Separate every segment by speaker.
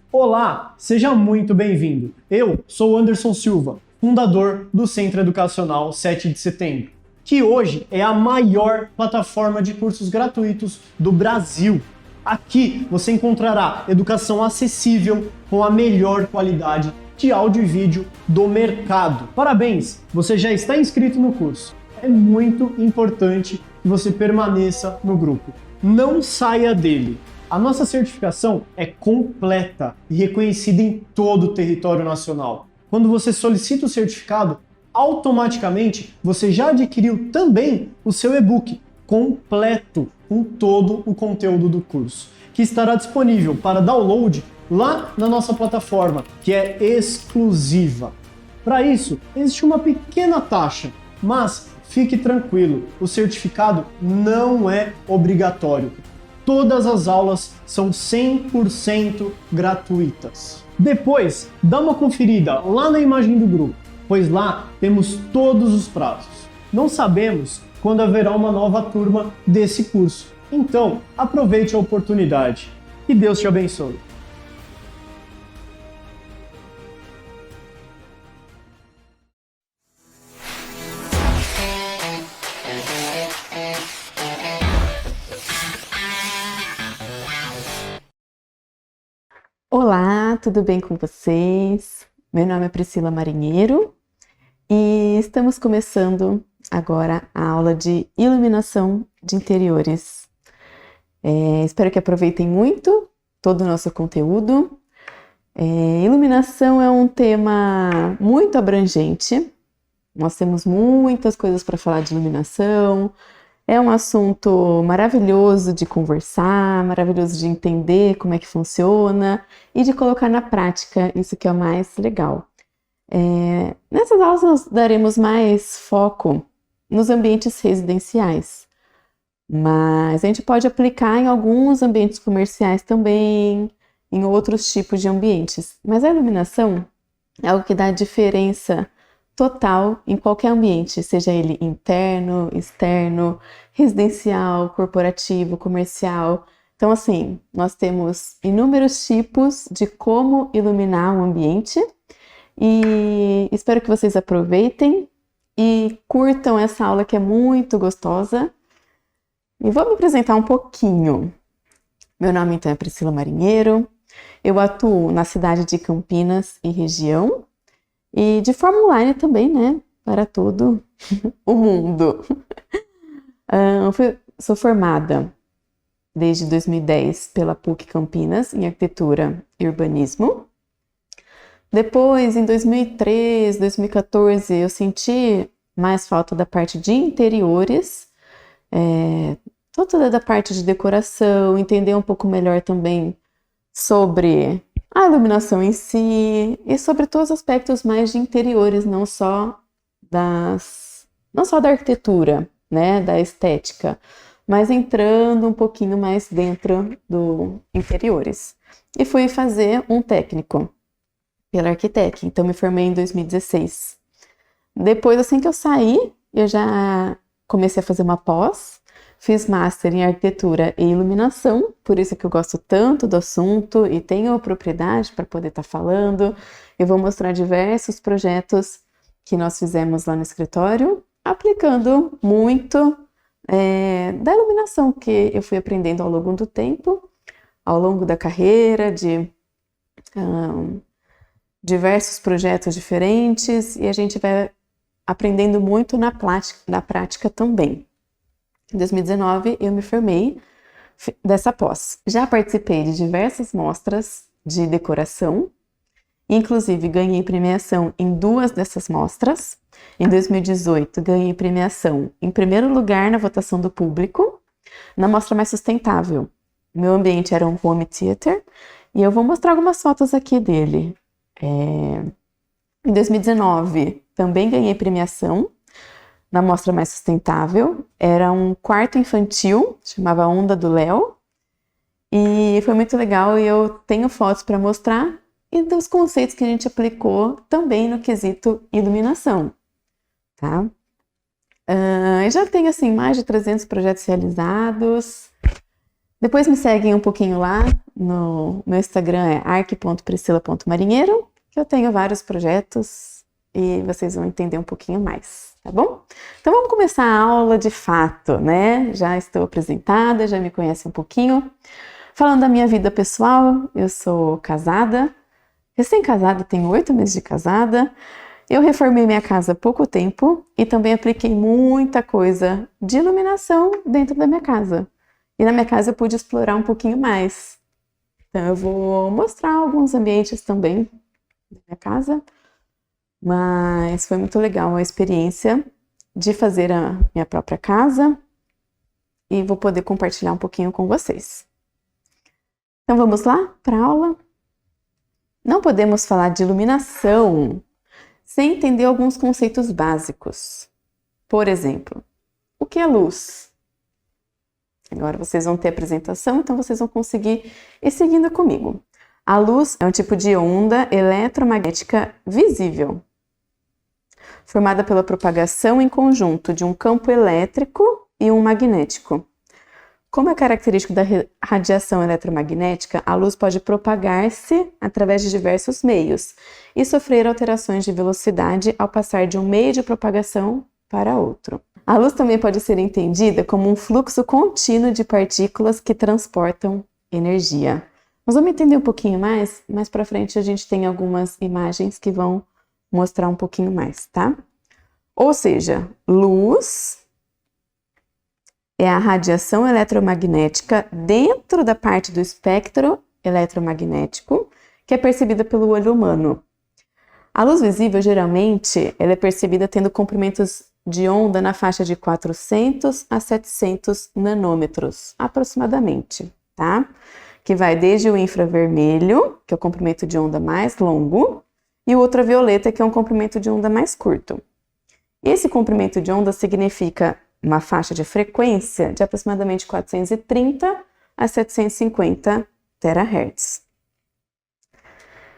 Speaker 1: Olá, seja muito bem-vindo. Eu sou o Anderson Silva, fundador do Centro Educacional 7 de Setembro, que hoje é a maior plataforma de cursos gratuitos do Brasil. Aqui você encontrará educação acessível com a melhor qualidade de áudio e vídeo do mercado. Parabéns, você já está inscrito no curso. É muito importante que você permaneça no grupo. Não saia dele. A nossa certificação é completa e reconhecida em todo o território nacional. Quando você solicita o certificado, automaticamente você já adquiriu também o seu e-book completo com todo o conteúdo do curso, que estará disponível para download lá na nossa plataforma, que é exclusiva. Para isso, existe uma pequena taxa, mas fique tranquilo, o certificado não é obrigatório. Todas as aulas são 100% gratuitas. Depois, dá uma conferida lá na imagem do grupo, pois lá temos todos os prazos. Não sabemos quando haverá uma nova turma desse curso. Então, aproveite a oportunidade. Que Deus te abençoe.
Speaker 2: Olá, tudo bem com vocês? Meu nome é Priscila Marinheiro e estamos começando agora a aula de iluminação de interiores. Espero que aproveitem muito todo o nosso conteúdo. Iluminação é um tema muito abrangente, nós temos muitas coisas para falar de iluminação. É um assunto maravilhoso de conversar, maravilhoso de entender como é que funciona e de colocar na prática, isso que é o mais legal. Nessas aulas nós daremos mais foco nos ambientes residenciais, mas a gente pode aplicar em alguns ambientes comerciais também, em outros tipos de ambientes. Mas a iluminação é algo que dá diferença total em qualquer ambiente, seja ele interno, externo, residencial, corporativo, comercial. Então, assim, nós temos inúmeros tipos de como iluminar um ambiente e espero que vocês aproveitem e curtam essa aula que é muito gostosa. E vou me apresentar um pouquinho. Meu nome, então, é Priscila Marinheiro. Eu atuo na cidade de Campinas e região. E de forma online também, né? Para todo o mundo. Sou formada desde 2010 pela PUC Campinas em Arquitetura e Urbanismo. Depois, em 2013, 2014, eu senti mais falta da parte de interiores, toda da parte de decoração, entender um pouco melhor também sobre a iluminação em si e sobre todos os aspectos mais de interiores, não só da arquitetura, né, da estética, mas entrando um pouquinho mais dentro do interiores. E fui fazer um técnico pela Arquitec, então me formei em 2016. Depois, assim que eu saí, eu já comecei a fazer uma pós. Fiz Master em Arquitetura e Iluminação, por isso que eu gosto tanto do assunto e tenho propriedade para poder estar falando. Eu vou mostrar diversos projetos que nós fizemos lá no escritório, aplicando muito da iluminação que eu fui aprendendo ao longo do tempo, ao longo da carreira, de diversos projetos diferentes, e a gente vai aprendendo muito na prática também. Em 2019, eu me formei dessa pós. Já participei de diversas mostras de decoração, inclusive ganhei premiação em 2 dessas mostras. Em 2018, ganhei premiação em primeiro lugar na votação do público, na mostra mais sustentável. Meu ambiente era um home theater e eu vou mostrar algumas fotos aqui dele. Em 2019, também ganhei premiação na mostra mais sustentável, era um quarto infantil, chamava Onda do Léo, e foi muito legal e eu tenho fotos para mostrar e dos conceitos que a gente aplicou também no quesito iluminação, tá? Eu já tenho, assim, mais de 300 projetos realizados. Depois me seguem um pouquinho lá no meu Instagram é arc.priscila.marinheiro, que eu tenho vários projetos e vocês vão entender um pouquinho mais, tá bom? Então vamos começar a aula de fato, né? Já estou apresentada, já me conhece um pouquinho. Falando da minha vida pessoal, eu sou casada, recém-casada, tenho 8 meses de casada. Eu reformei minha casa há pouco tempo e também apliquei muita coisa de iluminação dentro da minha casa. E na minha casa eu pude explorar um pouquinho mais. Então eu vou mostrar alguns ambientes também da minha casa. Mas foi muito legal a experiência de fazer a minha própria casa e vou poder compartilhar um pouquinho com vocês. Então vamos lá para a aula? Não podemos falar de iluminação sem entender alguns conceitos básicos. Por exemplo, o que é luz? Agora vocês vão ter a apresentação, então vocês vão conseguir ir seguindo comigo. A luz é um tipo de onda eletromagnética visível, formada pela propagação em conjunto de um campo elétrico e um magnético. Como é característico da radiação eletromagnética, a luz pode propagar-se através de diversos meios e sofrer alterações de velocidade ao passar de um meio de propagação para outro. A luz também pode ser entendida como um fluxo contínuo de partículas que transportam energia. Nós vamos entender um pouquinho mais para frente a gente tem algumas imagens que vão mostrar um pouquinho mais, tá? Ou seja, luz é a radiação eletromagnética dentro da parte do espectro eletromagnético que é percebida pelo olho humano. A luz visível, geralmente, ela é percebida tendo comprimentos de onda na faixa de 400 a 700 nanômetros, aproximadamente, tá? Que vai desde o infravermelho, que é o comprimento de onda mais longo, e o ultravioleta, que é um comprimento de onda mais curto. Esse comprimento de onda significa uma faixa de frequência de aproximadamente 430 a 750 terahertz.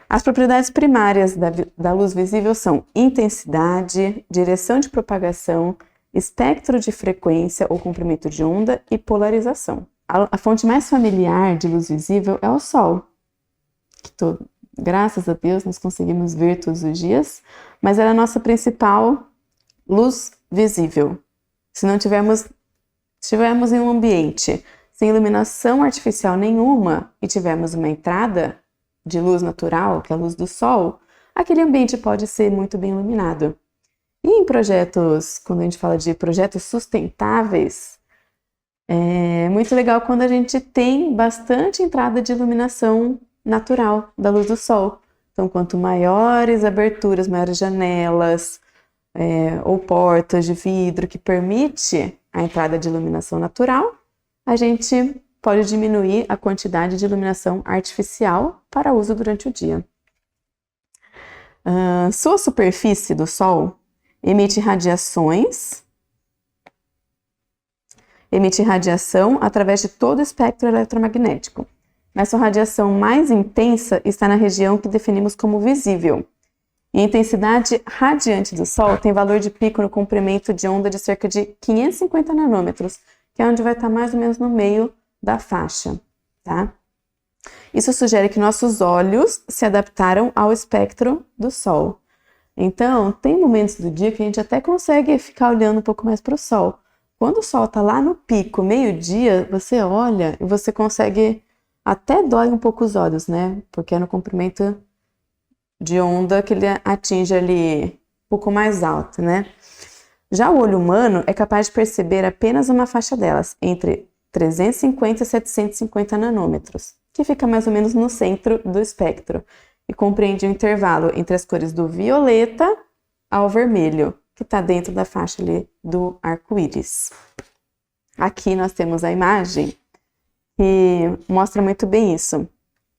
Speaker 2: As propriedades primárias da luz visível são intensidade, direção de propagação, espectro de frequência ou comprimento de onda e polarização. A fonte mais familiar de luz visível é o Sol, que graças a Deus nós conseguimos ver todos os dias, mas ela é a nossa principal luz visível. Se não estivermos em um ambiente sem iluminação artificial nenhuma e tivermos uma entrada de luz natural, que é a luz do sol, aquele ambiente pode ser muito bem iluminado. E em projetos, quando a gente fala de projetos sustentáveis, é muito legal quando a gente tem bastante entrada de iluminação natural da luz do sol. Então, quanto maiores aberturas, maiores janelas, ou portas de vidro que permite a entrada de iluminação natural, a gente pode diminuir a quantidade de iluminação artificial para uso durante o dia. Sua superfície do Sol emite radiação através de todo o espectro eletromagnético. Mas sua radiação mais intensa está na região que definimos como visível. E a intensidade radiante do Sol tem valor de pico no comprimento de onda de cerca de 550 nanômetros, que é onde vai estar mais ou menos no meio da faixa, tá? Isso sugere que nossos olhos se adaptaram ao espectro do Sol. Então, tem momentos do dia que a gente até consegue ficar olhando um pouco mais para o Sol. Quando o Sol está lá no pico, meio-dia, você olha e você consegue, até dói um pouco os olhos, né? Porque é no comprimento de onda que ele atinge ali um pouco mais alto, né? Já o olho humano é capaz de perceber apenas uma faixa delas, entre 350 e 750 nanômetros, que fica mais ou menos no centro do espectro e compreende um intervalo entre as cores do violeta ao vermelho, que está dentro da faixa ali do arco-íris. Aqui nós temos a imagem que mostra muito bem isso.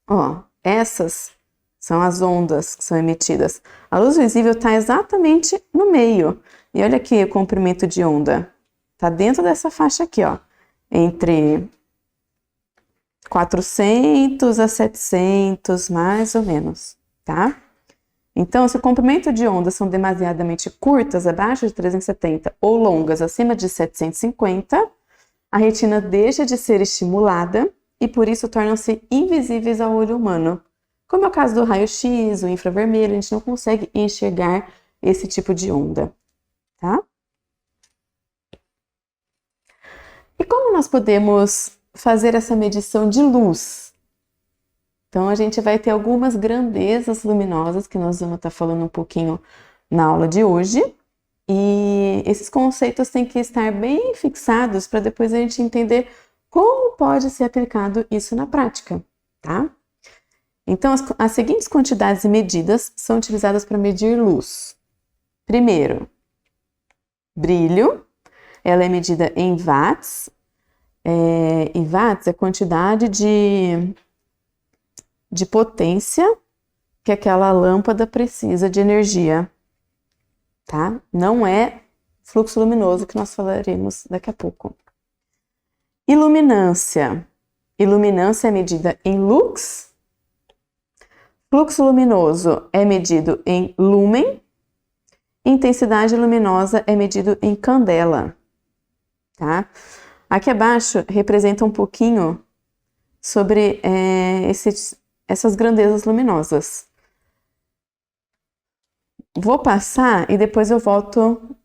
Speaker 2: Ó, essas são as ondas que são emitidas. A luz visível está exatamente no meio. E olha aqui o comprimento de onda. Está dentro dessa faixa aqui, ó. Entre 400 a 700, mais ou menos, tá? Então, se o comprimento de ondas são demasiadamente curtas, abaixo de 370, ou longas, acima de 750, a retina deixa de ser estimulada e por isso tornam-se invisíveis ao olho humano. Como é o caso do raio-x, o infravermelho, a gente não consegue enxergar esse tipo de onda, tá? E como nós podemos fazer essa medição de luz? Então, a gente vai ter algumas grandezas luminosas que nós vamos estar falando um pouquinho na aula de hoje. E esses conceitos têm que estar bem fixados para depois a gente entender como pode ser aplicado isso na prática, tá? Então, as seguintes quantidades e medidas são utilizadas para medir luz. Primeiro, brilho. Ela é medida em watts. E watts é a quantidade de potência que aquela lâmpada precisa de energia, tá? Não é fluxo luminoso que nós falaremos daqui a pouco. Iluminância. Iluminância é medida em lux. Fluxo luminoso é medido em lúmen. Intensidade luminosa é medido em candela, tá? Aqui abaixo representa um pouquinho sobre essas grandezas luminosas. Vou passar e depois eu volto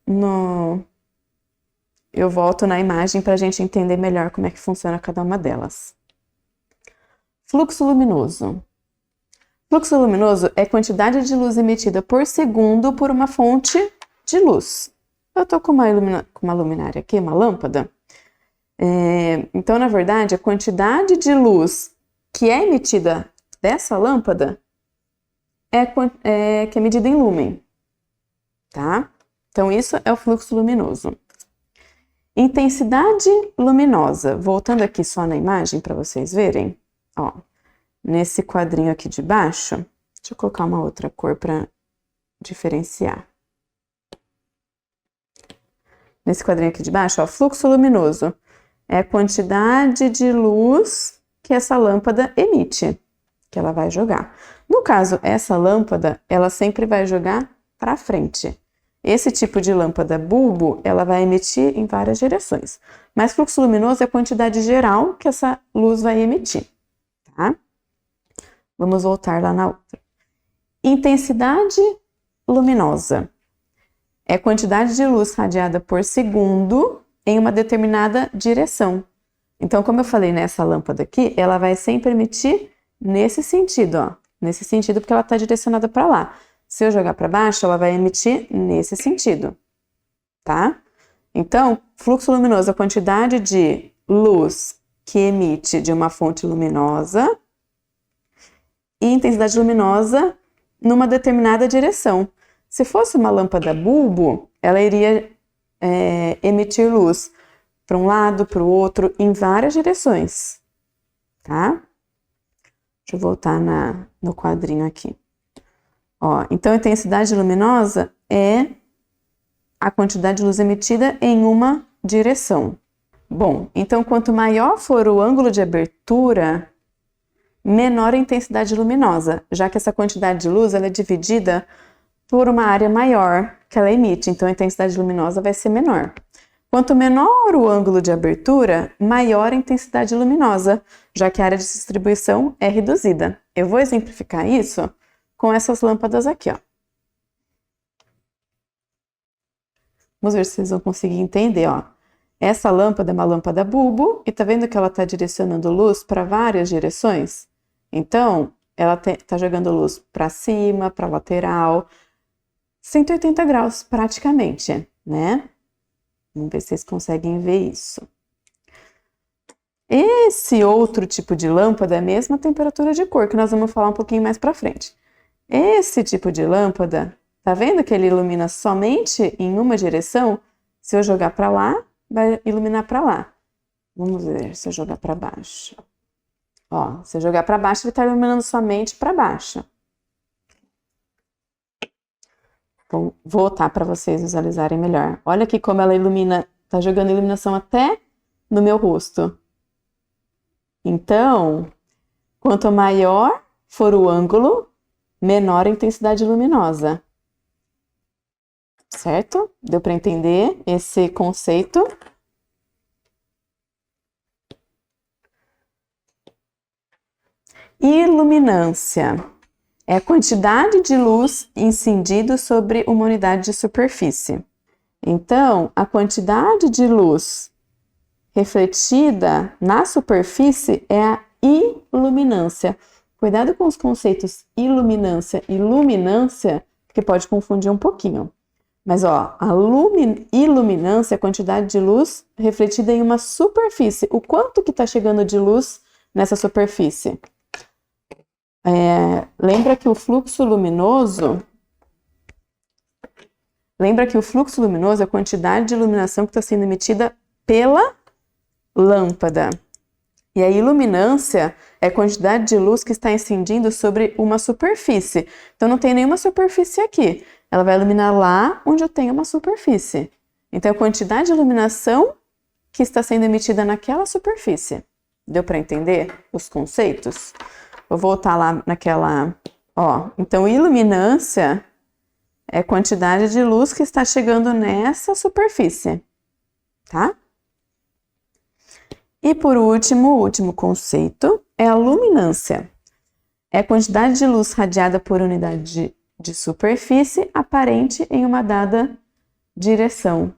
Speaker 2: na imagem para a gente entender melhor como é que funciona cada uma delas. Fluxo luminoso. Fluxo luminoso é quantidade de luz emitida por segundo por uma fonte de luz. Eu estou com uma luminária aqui, uma lâmpada. Então, na verdade, a quantidade de luz que é emitida dessa lâmpada que é medida em lúmen, tá? Então, isso é o fluxo luminoso. Intensidade luminosa. Voltando aqui só na imagem para vocês verem, ó. Nesse quadrinho aqui de baixo, deixa eu colocar uma outra cor para diferenciar. Nesse quadrinho aqui de baixo, ó, fluxo luminoso é a quantidade de luz que essa lâmpada emite, que ela vai jogar. No caso, essa lâmpada, ela sempre vai jogar para frente. Esse tipo de lâmpada bulbo, ela vai emitir em várias direções. Mas fluxo luminoso é a quantidade geral que essa luz vai emitir, tá? Vamos voltar lá na outra. Intensidade luminosa é a quantidade de luz radiada por segundo em uma determinada direção. Então, como eu falei nessa lâmpada aqui, ela vai sempre emitir nesse sentido, ó. Nesse sentido, porque ela está direcionada para lá. Se eu jogar para baixo, ela vai emitir nesse sentido, tá? Então, fluxo luminoso é a quantidade de luz que emite de uma fonte luminosa e intensidade luminosa numa determinada direção. Se fosse uma lâmpada bulbo, ela iria emitir luz para um lado, para o outro, em várias direções, tá? Deixa eu voltar no quadrinho aqui. Ó, então, a intensidade luminosa é a quantidade de luz emitida em uma direção. Bom, então, quanto maior for o ângulo de abertura, menor a intensidade luminosa, já que essa quantidade de luz ela é dividida por uma área maior que ela emite, então a intensidade luminosa vai ser menor. Quanto menor o ângulo de abertura, maior a intensidade luminosa, já que a área de distribuição é reduzida. Eu vou exemplificar isso com essas lâmpadas aqui, ó. Vamos ver se vocês vão conseguir entender, ó. Essa lâmpada é uma lâmpada bulbo e tá vendo que ela tá direcionando luz para várias direções? Então, ela tá jogando luz para cima, para lateral, 180 graus praticamente, né? Vamos ver se vocês conseguem ver isso. Esse outro tipo de lâmpada é a mesma temperatura de cor, que nós vamos falar um pouquinho mais para frente. Esse tipo de lâmpada, tá vendo que ele ilumina somente em uma direção? Se eu jogar para lá, vai iluminar para lá. Vamos ver se eu jogar para baixo. Ó, se eu jogar para baixo, ele está iluminando somente para baixo. Vou voltar para vocês visualizarem melhor. Olha aqui como ela ilumina, tá jogando iluminação até no meu rosto. Então, quanto maior for o ângulo, menor a intensidade luminosa. Certo? Deu para entender esse conceito? Iluminância é a quantidade de luz incidida sobre uma unidade de superfície. Então, a quantidade de luz refletida na superfície é a iluminância. Cuidado com os conceitos iluminância e luminância, que pode confundir um pouquinho. Mas, ó, a iluminância é a quantidade de luz refletida em uma superfície. O quanto que está chegando de luz nessa superfície? Lembra que o fluxo luminoso é a quantidade de iluminação que está sendo emitida pela lâmpada. E a iluminância é a quantidade de luz que está incidindo sobre uma superfície. Então, não tem nenhuma superfície aqui. Ela vai iluminar lá onde eu tenho uma superfície. Então, a quantidade de iluminação que está sendo emitida naquela superfície. Deu para entender os conceitos? Vou voltar lá naquela... Então, iluminância é a quantidade de luz que está chegando nessa superfície, tá? E por último, o último conceito é a luminância. É a quantidade de luz radiada por unidade de superfície aparente em uma dada direção.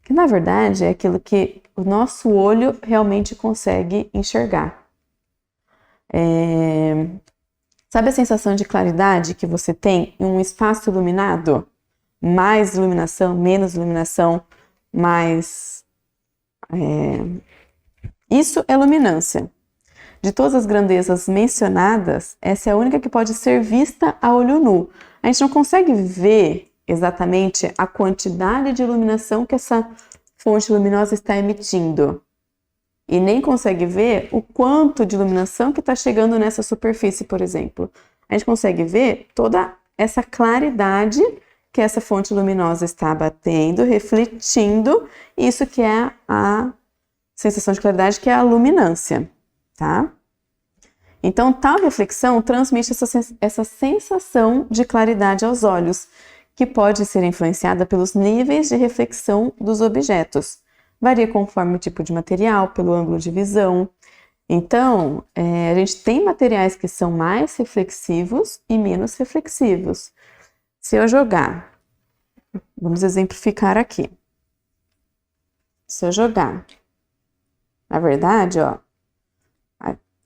Speaker 2: Que na verdade é aquilo que o nosso olho realmente consegue enxergar. Sabe a sensação de claridade que você tem em um espaço iluminado? Mais iluminação, menos iluminação, mais... Isso é luminância. De todas as grandezas mencionadas, essa é a única que pode ser vista a olho nu. A gente não consegue ver exatamente a quantidade de iluminação que essa fonte luminosa está emitindo. E nem consegue ver o quanto de iluminação que está chegando nessa superfície, por exemplo. A gente consegue ver toda essa claridade que essa fonte luminosa está batendo, refletindo, isso que é a sensação de claridade, que é a luminância, tá? Então, tal reflexão transmite essa sensação de claridade aos olhos, que pode ser influenciada pelos níveis de reflexão dos objetos. Varia conforme o tipo de material, pelo ângulo de visão. Então, a gente tem materiais que são mais reflexivos e menos reflexivos. Se eu jogar, vamos exemplificar aqui. Se eu jogar, na verdade, ó,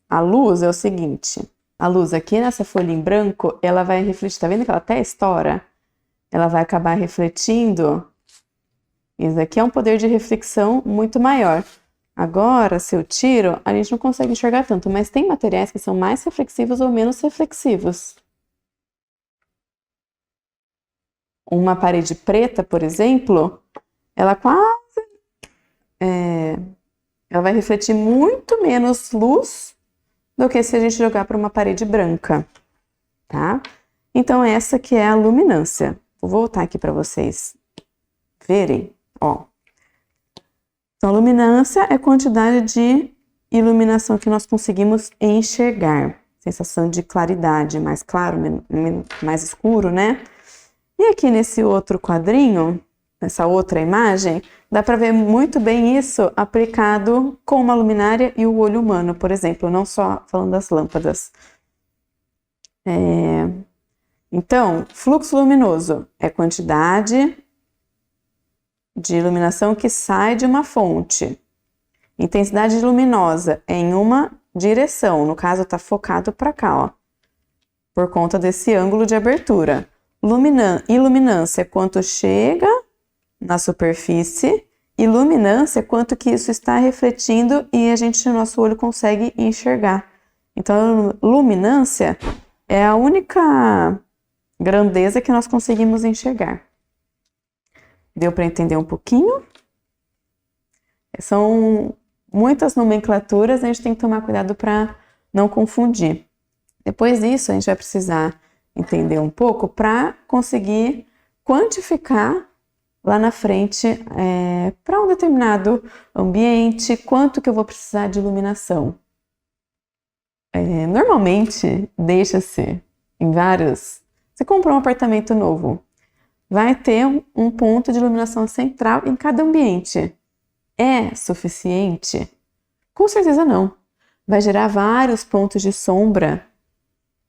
Speaker 2: a luz é o seguinte, a luz aqui nessa folha em branco, ela vai refletir, tá vendo que ela até estoura? Ela vai acabar refletindo. Isso aqui é um poder de reflexão muito maior. Agora, se eu tiro, a gente não consegue enxergar tanto, mas tem materiais que são mais reflexivos ou menos reflexivos. Uma parede preta, por exemplo, ela ela vai refletir muito menos luz do que se a gente jogar para uma parede branca, tá? Então, essa que é a luminância. Vou voltar aqui para vocês verem, ó. Então, a luminância é a quantidade de iluminação que nós conseguimos enxergar. Sensação de claridade, mais claro, mais escuro, né? E aqui nesse outro quadrinho, nessa outra imagem, dá para ver muito bem isso aplicado com uma luminária e o olho humano, por exemplo, não só falando das lâmpadas. Então, fluxo luminoso é quantidade de iluminação que sai de uma fonte. Intensidade luminosa é em uma direção, no caso está focado para cá, ó, por conta desse ângulo de abertura. Iluminância é quanto chega na superfície, e luminância é quanto que isso está refletindo e nosso olho consegue enxergar. Então, luminância é a única grandeza que nós conseguimos enxergar. Deu para entender um pouquinho? São muitas nomenclaturas, a gente tem que tomar cuidado para não confundir. Depois disso, a gente vai precisar entender um pouco para conseguir quantificar lá na frente para um determinado ambiente, quanto que eu vou precisar de iluminação. Normalmente, deixa-se em vários... Você comprou um apartamento novo, vai ter um ponto de iluminação central em cada ambiente. É suficiente? Com certeza não. Vai gerar vários pontos de sombra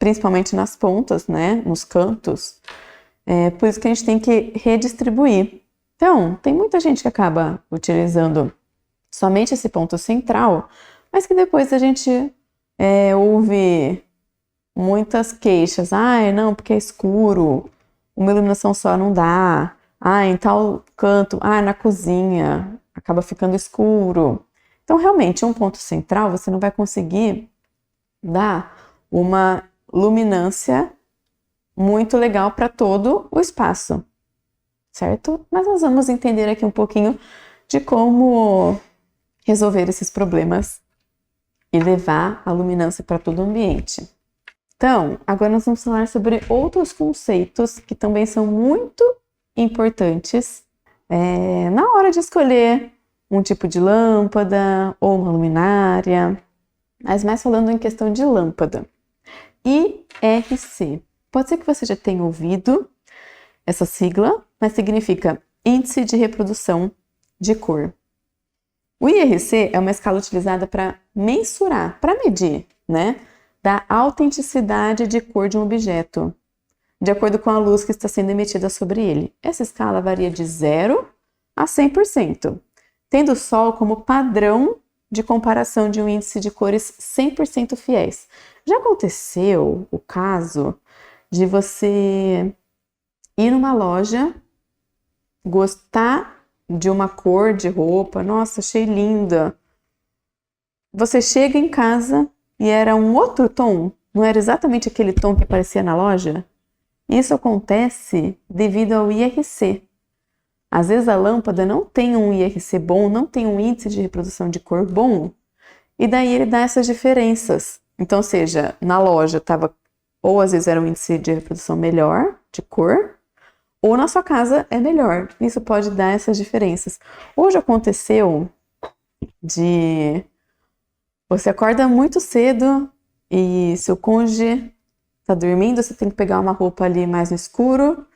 Speaker 2: principalmente nas pontas, né, nos cantos. Por isso que a gente tem que redistribuir. Então, tem muita gente que acaba utilizando somente esse ponto central, mas que depois a gente ouve muitas queixas. Ai, não, porque é escuro, uma iluminação só não dá. Ah, em tal canto, na cozinha, acaba ficando escuro. Então, realmente, um ponto central, você não vai conseguir dar uma luminância muito legal para todo o espaço, certo? Mas nós vamos entender aqui um pouquinho de como resolver esses problemas e levar a luminância para todo o ambiente. Então, agora nós vamos falar sobre outros conceitos que também são muito importantes na hora de escolher um tipo de lâmpada ou uma luminária, mas mais falando em questão de lâmpada. IRC. Pode ser que você já tenha ouvido essa sigla, mas significa Índice de Reprodução de Cor. O IRC é uma escala utilizada para mensurar, para medir, né, da autenticidade de cor de um objeto, de acordo com a luz que está sendo emitida sobre ele. Essa escala varia de 0 a 100%, tendo o Sol como padrão de comparação de um índice de cores 100% fiéis. Já aconteceu o caso de você ir numa loja, gostar de uma cor de roupa, nossa, achei linda. Você chega em casa e era um outro tom, não era exatamente aquele tom que aparecia na loja? Isso acontece devido ao IRC. Às vezes a lâmpada não tem um IRC bom, não tem um índice de reprodução de cor bom, e daí ele dá essas diferenças. Então, seja, na loja estava, ou às vezes era um índice de reprodução melhor, de cor, ou na sua casa é melhor. Isso pode dar essas diferenças. Hoje aconteceu de você acorda muito cedo e seu cônjuge está dormindo, você tem que pegar uma roupa ali mais no escuro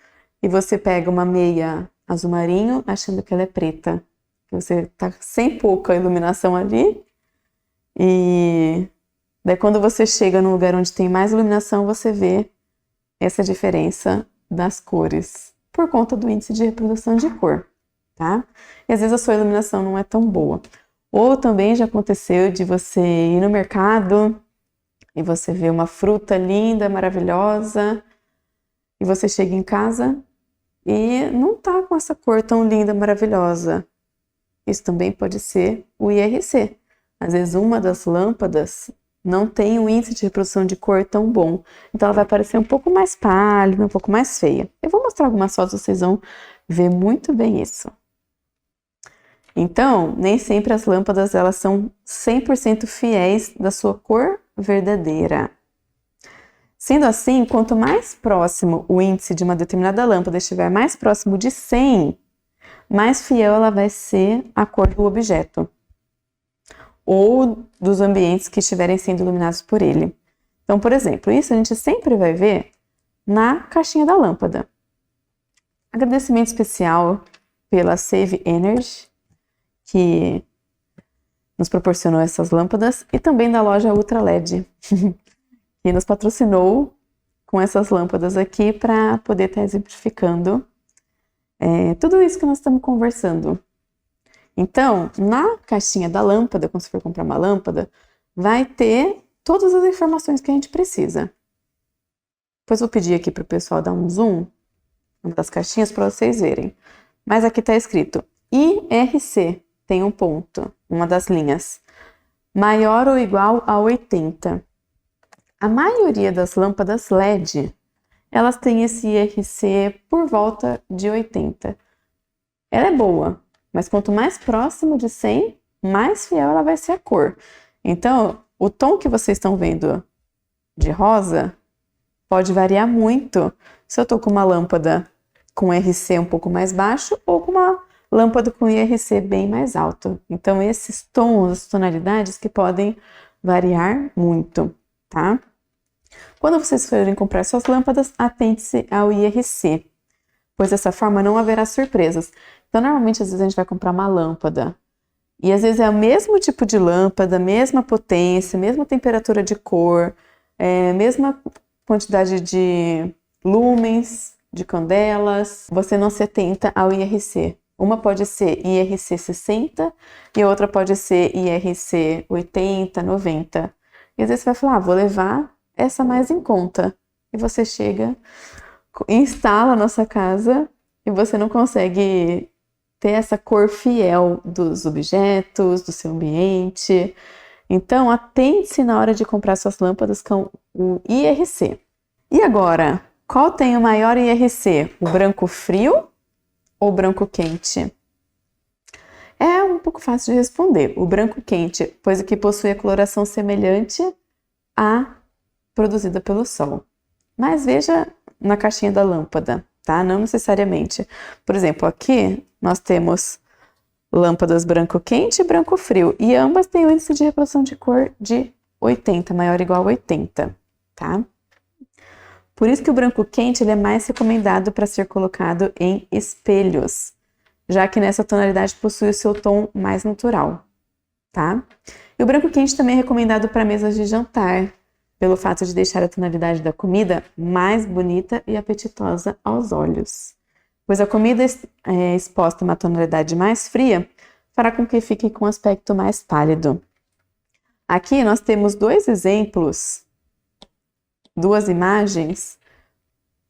Speaker 2: e você pega uma meia azul marinho achando que ela é preta. Você tá sem pouca iluminação ali e daí quando você chega num lugar onde tem mais iluminação, você vê essa diferença das cores por conta do índice de reprodução de cor, tá? E às vezes a sua iluminação não é tão boa. Ou também já aconteceu de você ir no mercado e você vê uma fruta linda, maravilhosa, e você chega em casa e não tá com essa cor tão linda, maravilhosa. Isso também pode ser o IRC. Às vezes uma das lâmpadas não tem um índice de reprodução de cor tão bom. Então ela vai parecer um pouco mais pálida, um pouco mais feia. Eu vou mostrar algumas fotos, vocês vão ver muito bem isso. Então, nem sempre as lâmpadas elas são 100% fiéis da sua cor verdadeira. Sendo assim, quanto mais próximo o índice de uma determinada lâmpada estiver mais próximo de 100, mais fiel ela vai ser a cor do objeto ou dos ambientes que estiverem sendo iluminados por ele. Então, por exemplo, isso a gente sempre vai ver na caixinha da lâmpada. Agradecimento especial pela Save Energy, que nos proporcionou essas lâmpadas, e também da loja Ultra LED, que nos patrocinou com essas lâmpadas aqui para poder estar exemplificando tudo isso que nós estamos conversando. Então, na caixinha da lâmpada, quando você for comprar uma lâmpada, vai ter todas as informações que a gente precisa. Depois eu vou pedir aqui para o pessoal dar um zoom das caixinhas para vocês verem. Mas aqui está escrito IRC, tem um ponto, uma das linhas, maior ou igual a 80. A maioria das lâmpadas LED, elas têm esse IRC por volta de 80. Ela é boa, mas quanto mais próximo de 100, mais fiel ela vai ser a cor. Então, o tom que vocês estão vendo de rosa pode variar muito se eu estou com uma lâmpada com IRC um pouco mais baixo ou com uma lâmpada com IRC bem mais alto. Então, esses tons, as tonalidades que podem variar muito, tá? Quando vocês forem comprar suas lâmpadas, atente-se ao IRC, pois dessa forma não haverá surpresas. Então, normalmente, às vezes a gente vai comprar uma lâmpada e às vezes é o mesmo tipo de lâmpada, mesma potência, mesma temperatura de cor, mesma quantidade de lumens, de candelas, você não se atenta ao IRC. Uma pode ser IRC 60 e a outra pode ser IRC 80, 90. E às vezes você vai falar, vou levar essa mais em conta. E você chega, instala na sua casa e você não consegue ter essa cor fiel dos objetos, do seu ambiente. Então, atente-se na hora de comprar suas lâmpadas com o IRC. E agora, qual tem o maior IRC? O branco frio ou branco quente? É um pouco fácil de responder. O branco quente, pois aqui possui a coloração semelhante à produzida pelo sol. Mas veja na caixinha da lâmpada, tá? Não necessariamente. Por exemplo, aqui nós temos lâmpadas branco quente e branco frio. E ambas têm o índice de reprodução de cor de 80, maior ou igual a 80, tá? Por isso que o branco quente ele é mais recomendado para ser colocado em espelhos, já que nessa tonalidade possui o seu tom mais natural, tá? E o branco quente também é recomendado para mesas de jantar, pelo fato de deixar a tonalidade da comida mais bonita e apetitosa aos olhos. Pois a comida exposta a uma tonalidade mais fria fará com que fique com um aspecto mais pálido. Aqui nós temos dois exemplos, duas imagens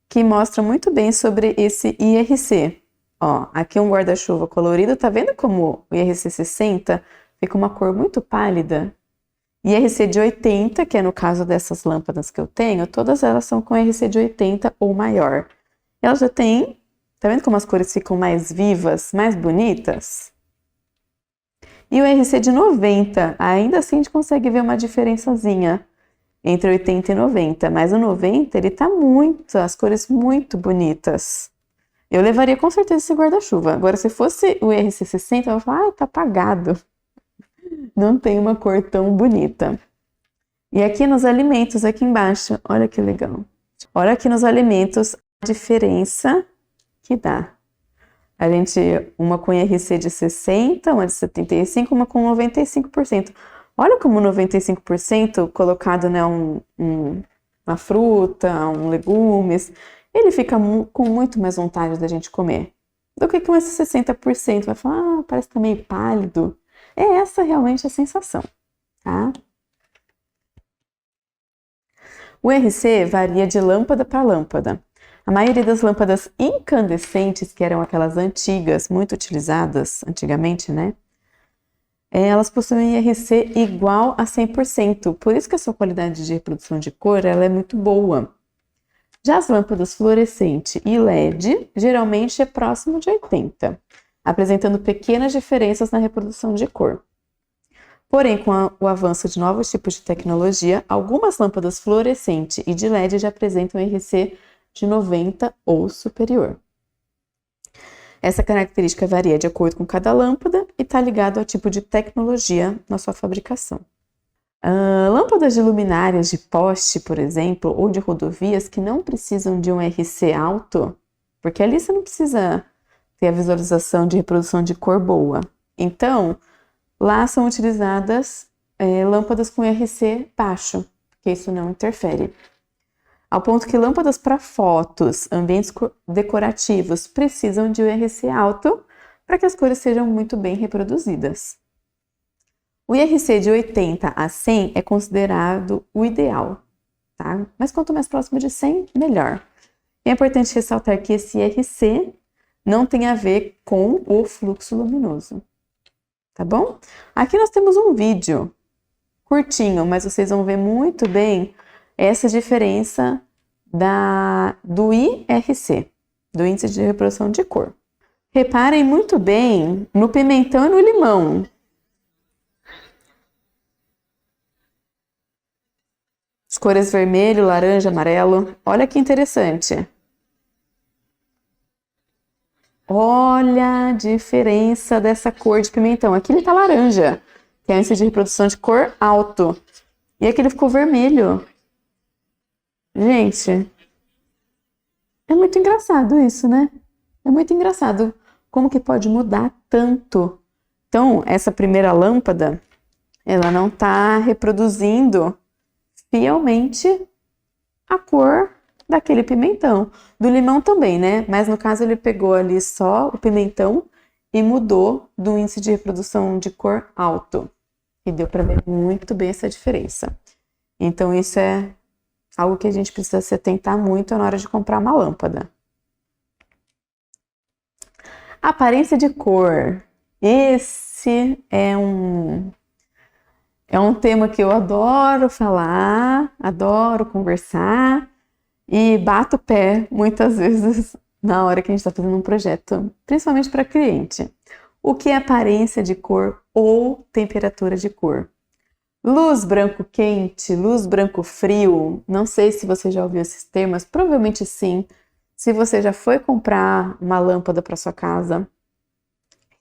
Speaker 2: que mostram muito bem sobre esse IRC. Ó, aqui um guarda-chuva colorido, tá vendo como o IRC 60 fica uma cor muito pálida? IRC de 80, que é no caso dessas lâmpadas que eu tenho, todas elas são com IRC de 80 ou maior. Elas já têm, tá vendo como as cores ficam mais vivas, mais bonitas? E o IRC de 90, ainda assim a gente consegue ver uma diferençazinha entre 80 e 90, mas o 90 ele tá as cores muito bonitas. Eu levaria com certeza esse guarda-chuva. Agora, se fosse o IRC 60, eu ia falar, tá apagado. Não tem uma cor tão bonita. E aqui nos alimentos, aqui embaixo, olha que legal. Olha aqui nos alimentos a diferença que dá. A gente, uma com IRC de 60, uma de 75, uma com 95%. Olha como 95% colocado, né, uma fruta, legumes, ele fica com muito mais vontade da gente comer do que com esse 60%. Vai falar, parece que tá meio pálido. É essa realmente a sensação, tá? O IRC varia de lâmpada para lâmpada. A maioria das lâmpadas incandescentes, que eram aquelas antigas, muito utilizadas antigamente, né? Elas possuem IRC igual a 100%, por isso que a sua qualidade de reprodução de cor ela é muito boa. Já as lâmpadas fluorescente e LED, geralmente é próximo de 80, apresentando pequenas diferenças na reprodução de cor. Porém, com o avanço de novos tipos de tecnologia, algumas lâmpadas fluorescente e de LED já apresentam IRC de 90 ou superior. Essa característica varia de acordo com cada lâmpada e está ligado ao tipo de tecnologia na sua fabricação. Lâmpadas de luminárias de poste, por exemplo, ou de rodovias que não precisam de um IRC alto, porque ali você não precisa ter a visualização de reprodução de cor boa. Então, lá são utilizadas lâmpadas com IRC baixo, porque isso não interfere. Ao ponto que lâmpadas para fotos, ambientes decorativos precisam de um IRC alto para que as cores sejam muito bem reproduzidas. O IRC de 80 a 100 é considerado o ideal, tá? Mas quanto mais próximo de 100, melhor. É importante ressaltar que esse IRC não tem a ver com o fluxo luminoso, tá bom? Aqui nós temos um vídeo curtinho, mas vocês vão ver muito bem essa diferença do IRC, do índice de reprodução de cor. Reparem muito bem no pimentão e no limão. As cores vermelho, laranja, amarelo. Olha que interessante. Olha a diferença dessa cor de pimentão. Aqui ele tá laranja, que é o índice de reprodução de cor alto. E aqui ele ficou vermelho. Gente, é muito engraçado isso, né? É muito engraçado como que pode mudar tanto. Então, essa primeira lâmpada, ela não tá reproduzindo fielmente a cor daquele pimentão. Do limão também, né? Mas no caso ele pegou ali só o pimentão e mudou do índice de reprodução de cor alto. E deu para ver muito bem essa diferença. Então isso é algo que a gente precisa se atentar muito na hora de comprar uma lâmpada. Aparência de cor. Esse é um tema que eu adoro falar, adoro conversar e bato o pé muitas vezes na hora que a gente está fazendo um projeto, principalmente para cliente. O que é aparência de cor ou temperatura de cor? Luz branco quente, luz branco frio, não sei se você já ouviu esses termos, provavelmente sim. Se você já foi comprar uma lâmpada para sua casa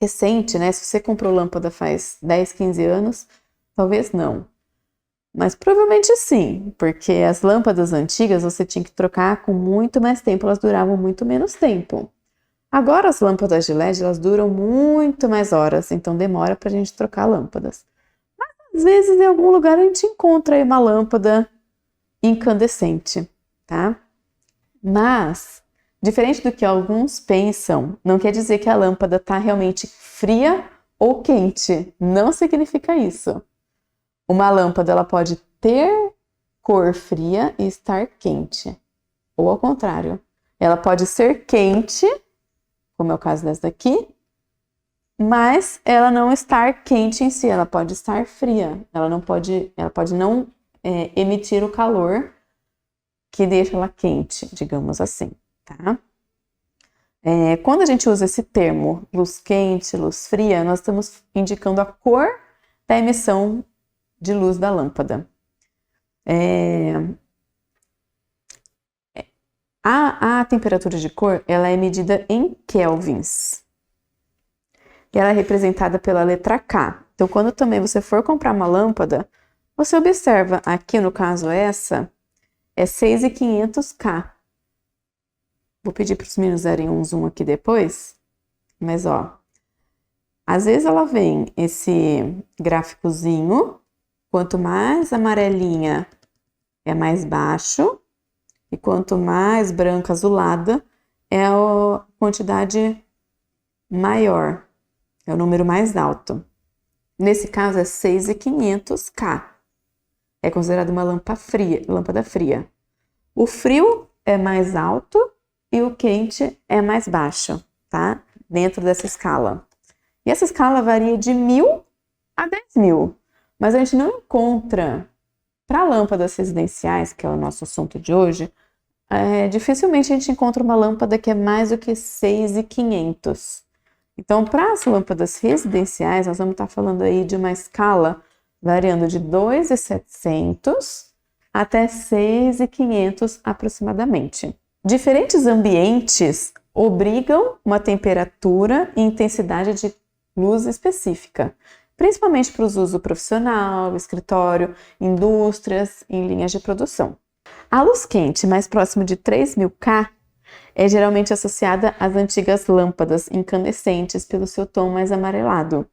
Speaker 2: recente, né? Se você comprou lâmpada faz 10, 15 anos, talvez não. Mas provavelmente sim, porque as lâmpadas antigas você tinha que trocar com muito mais tempo, elas duravam muito menos tempo. Agora as lâmpadas de LED, elas duram muito mais horas, então demora para a gente trocar lâmpadas. Mas às vezes em algum lugar a gente encontra aí uma lâmpada incandescente, tá? Mas, diferente do que alguns pensam, não quer dizer que a lâmpada está realmente fria ou quente. Não significa isso. Uma lâmpada ela pode ter cor fria e estar quente. Ou ao contrário. Ela pode ser quente, como é o caso dessa daqui, mas ela não estar quente em si. Ela pode estar fria. Ela pode não emitir o calor que deixa ela quente, digamos assim, tá? Quando a gente usa esse termo, luz quente, luz fria, nós estamos indicando a cor da emissão de luz da lâmpada. A temperatura de cor, ela é medida em kelvins. E ela é representada pela letra K. Então, quando também você for comprar uma lâmpada, você observa, aqui no caso essa, é 6.500K. Vou pedir para os meninos darem um zoom aqui depois, mas ó, às vezes ela vem esse gráficozinho, quanto mais amarelinha é mais baixo, e quanto mais branca azulada é a quantidade maior, é o número mais alto. Nesse caso é 6.500K, é considerado uma lâmpada fria. O frio é mais alto e o quente é mais baixo, tá? Dentro dessa escala. E essa escala varia de 1.000 a 10.000. Mas a gente não encontra, para lâmpadas residenciais, que é o nosso assunto de hoje, dificilmente a gente encontra uma lâmpada que é mais do que 6.500. Então, para as lâmpadas residenciais, nós vamos estar falando aí de uma escala variando de 2.700 até 6.500 aproximadamente. Diferentes ambientes obrigam uma temperatura e intensidade de luz específica, principalmente para os usos profissional, escritório, indústrias, em linhas de produção. A luz quente, mais próxima de 3.000K, é geralmente associada às antigas lâmpadas incandescentes pelo seu tom mais amarelado.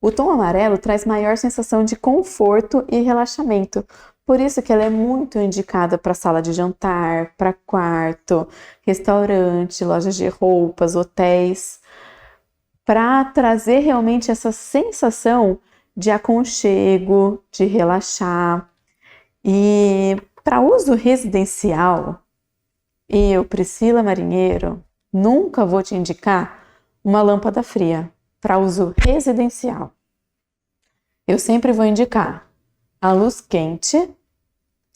Speaker 2: O tom amarelo traz maior sensação de conforto e relaxamento, por isso que ela é muito indicada para sala de jantar, para quarto, restaurante, lojas de roupas, hotéis, para trazer realmente essa sensação de aconchego, de relaxar. E para uso residencial, eu, Priscila Marinheiro, nunca vou te indicar uma lâmpada fria para uso residencial. Eu sempre vou indicar a luz quente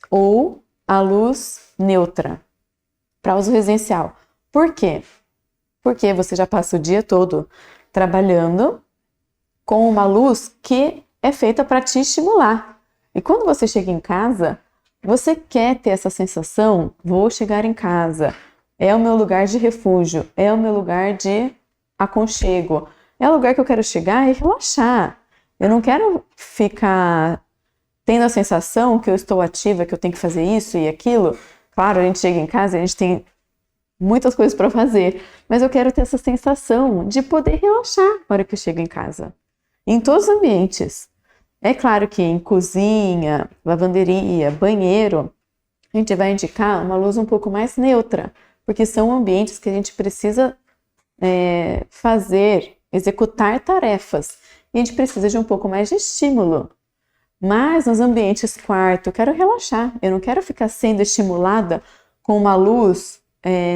Speaker 2: ou a luz neutra para uso residencial. Por quê? Porque você já passa o dia todo trabalhando com uma luz que é feita para te estimular. E quando você chega em casa, você quer ter essa sensação, vou chegar em casa, é o meu lugar de refúgio, é o meu lugar de aconchego, é o lugar que eu quero chegar e relaxar. Eu não quero ficar tendo a sensação que eu estou ativa, que eu tenho que fazer isso e aquilo. Claro, a gente chega em casa e a gente tem muitas coisas para fazer, mas eu quero ter essa sensação de poder relaxar na hora que eu chego em casa. Em todos os ambientes. É claro que em cozinha, lavanderia, banheiro, a gente vai indicar uma luz um pouco mais neutra, porque são ambientes que a gente precisa executar tarefas, e a gente precisa de um pouco mais de estímulo. Mas nos ambientes quarto, eu quero relaxar, eu não quero ficar sendo estimulada com uma luz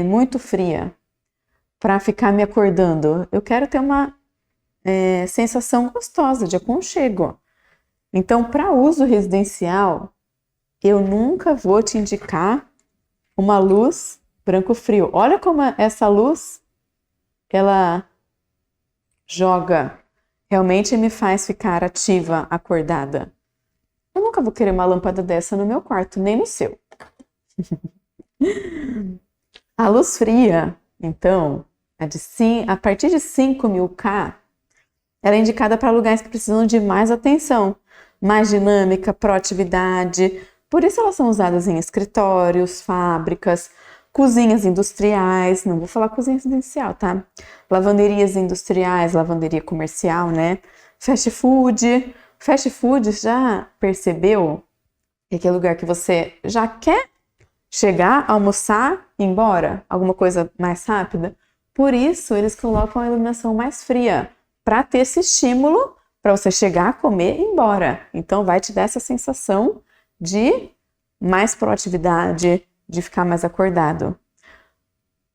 Speaker 2: muito fria para ficar me acordando. Eu quero ter uma sensação gostosa de aconchego. Então, para uso residencial, eu nunca vou te indicar uma luz branco frio. Olha como essa luz, ela joga, realmente me faz ficar ativa, acordada. Eu nunca vou querer uma lâmpada dessa no meu quarto, nem no seu. A luz fria, então, a partir de 5.000 K, ela é indicada para lugares que precisam de mais atenção, mais dinâmica, proatividade. Por isso elas são usadas em escritórios, fábricas, cozinhas industriais, não vou falar cozinha residencial, tá? Lavanderias industriais, lavanderia comercial, né? Fast food. Fast food, já percebeu que é aquele lugar que você já quer chegar, almoçar e ir embora? Alguma coisa mais rápida? Por isso, eles colocam a iluminação mais fria, para ter esse estímulo para você chegar, comer e ir embora. Então, vai te dar essa sensação de mais proatividade, de ficar mais acordado.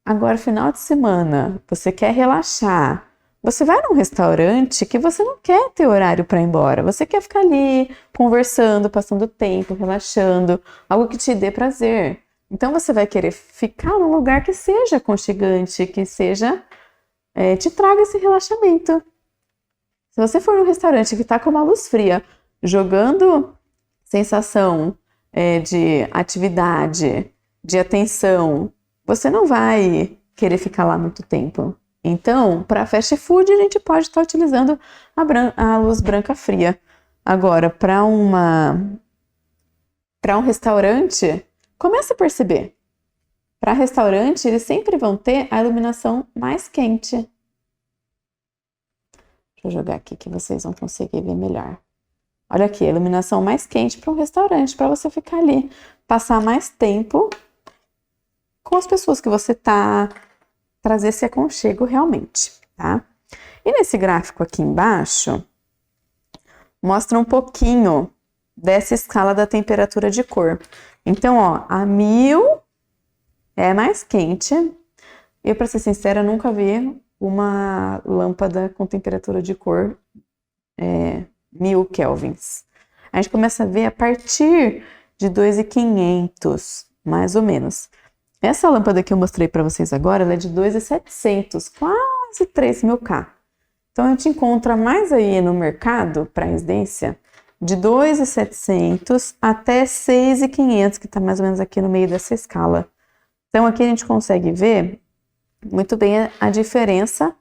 Speaker 2: Agora, final de semana, você quer relaxar. Você vai num restaurante que você não quer ter horário para ir embora. Você quer ficar ali, conversando, passando tempo, relaxando, algo que te dê prazer. Então, você vai querer ficar num lugar que seja aconchegante, que seja, te traga esse relaxamento. Se você for num restaurante que está com uma luz fria, jogando sensação de atividade, de atenção, você não vai querer ficar lá muito tempo. Então, para fast food, a gente pode estar utilizando a luz branca fria. Agora, para um restaurante, começa a perceber. Para restaurante, eles sempre vão ter a iluminação mais quente. Deixa eu jogar aqui que vocês vão conseguir ver melhor. Olha aqui, a iluminação mais quente para um restaurante, para você ficar ali, passar mais tempo com as pessoas que você tá, trazer esse aconchego realmente, tá? E nesse gráfico aqui embaixo, mostra um pouquinho dessa escala da temperatura de cor. Então, ó, a 1000 é mais quente. Eu, para ser sincera, nunca vi uma lâmpada com temperatura de cor 1000 kelvins. A gente começa a ver a partir de 2.500, mais ou menos. Essa lâmpada que eu mostrei para vocês agora, ela é de 2.700, quase 3.000 K. Então, a gente encontra mais aí no mercado, para residência, de 2.700 até 6.500, que está mais ou menos aqui no meio dessa escala. Então, aqui a gente consegue ver muito bem a diferença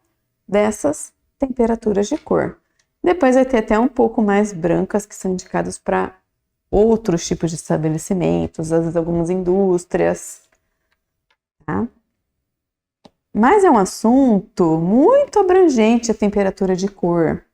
Speaker 2: dessas temperaturas de cor. Depois vai ter até um pouco mais brancas, que são indicadas para outros tipos de estabelecimentos, às vezes algumas indústrias. Tá? Mas é um assunto muito abrangente a temperatura de cor.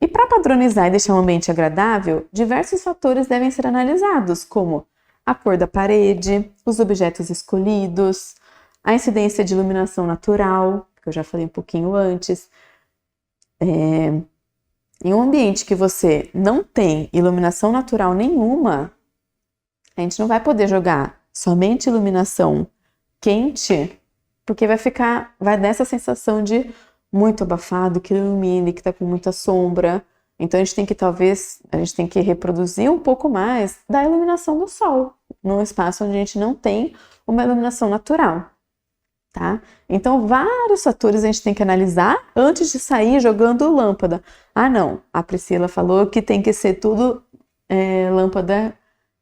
Speaker 2: E para padronizar e deixar o ambiente agradável, diversos fatores devem ser analisados, como a cor da parede, os objetos escolhidos, a incidência de iluminação natural, que eu já falei um pouquinho antes. Em um ambiente que você não tem iluminação natural nenhuma, a gente não vai poder jogar somente iluminação quente, porque vai dar essa sensação de muito abafado, que ilumine, que está com muita sombra. Então a gente tem que reproduzir um pouco mais da iluminação do sol, num espaço onde a gente não tem uma iluminação natural, tá? Então vários fatores a gente tem que analisar antes de sair jogando lâmpada. Ah, não, a Priscila falou que tem que ser tudo lâmpada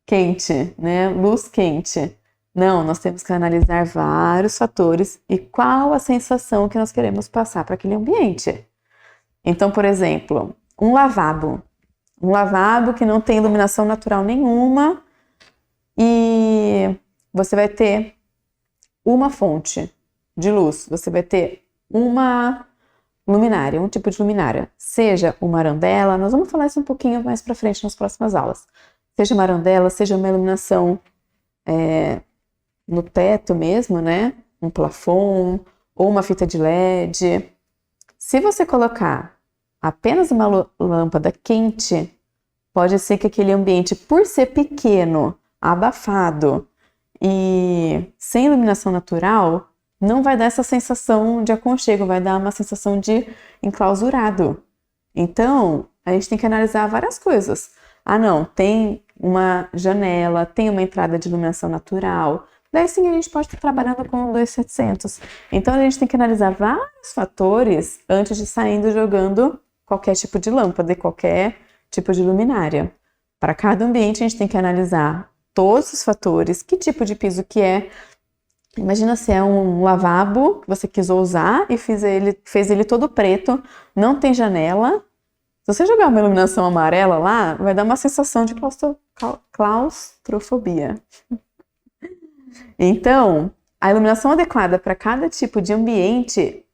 Speaker 2: quente, né? Luz quente. Não, nós temos que analisar vários fatores e qual a sensação que nós queremos passar para aquele ambiente. Então, por exemplo, um lavabo que não tem iluminação natural nenhuma e você vai ter uma fonte de luz, você vai ter uma luminária, um tipo de luminária, seja uma arandela, nós vamos falar isso um pouquinho mais para frente nas próximas aulas, seja uma arandela, seja uma iluminação no teto mesmo, né? Um plafond ou uma fita de LED. Se você colocar apenas uma lâmpada quente, pode ser que aquele ambiente, por ser pequeno, abafado e sem iluminação natural, não vai dar essa sensação de aconchego, vai dar uma sensação de enclausurado. Então, a gente tem que analisar várias coisas. Ah, não, tem uma janela, tem uma entrada de iluminação natural. Daí sim a gente pode estar trabalhando com 2700. Então, a gente tem que analisar vários fatores antes de saindo jogando qualquer tipo de lâmpada e qualquer tipo de luminária. Para cada ambiente, a gente tem que analisar todos os fatores, que tipo de piso que é. Imagina se é um lavabo que você quis usar e fez ele todo preto, não tem janela. Se você jogar uma iluminação amarela lá, vai dar uma sensação de claustrofobia. Então, a iluminação adequada para cada tipo de ambiente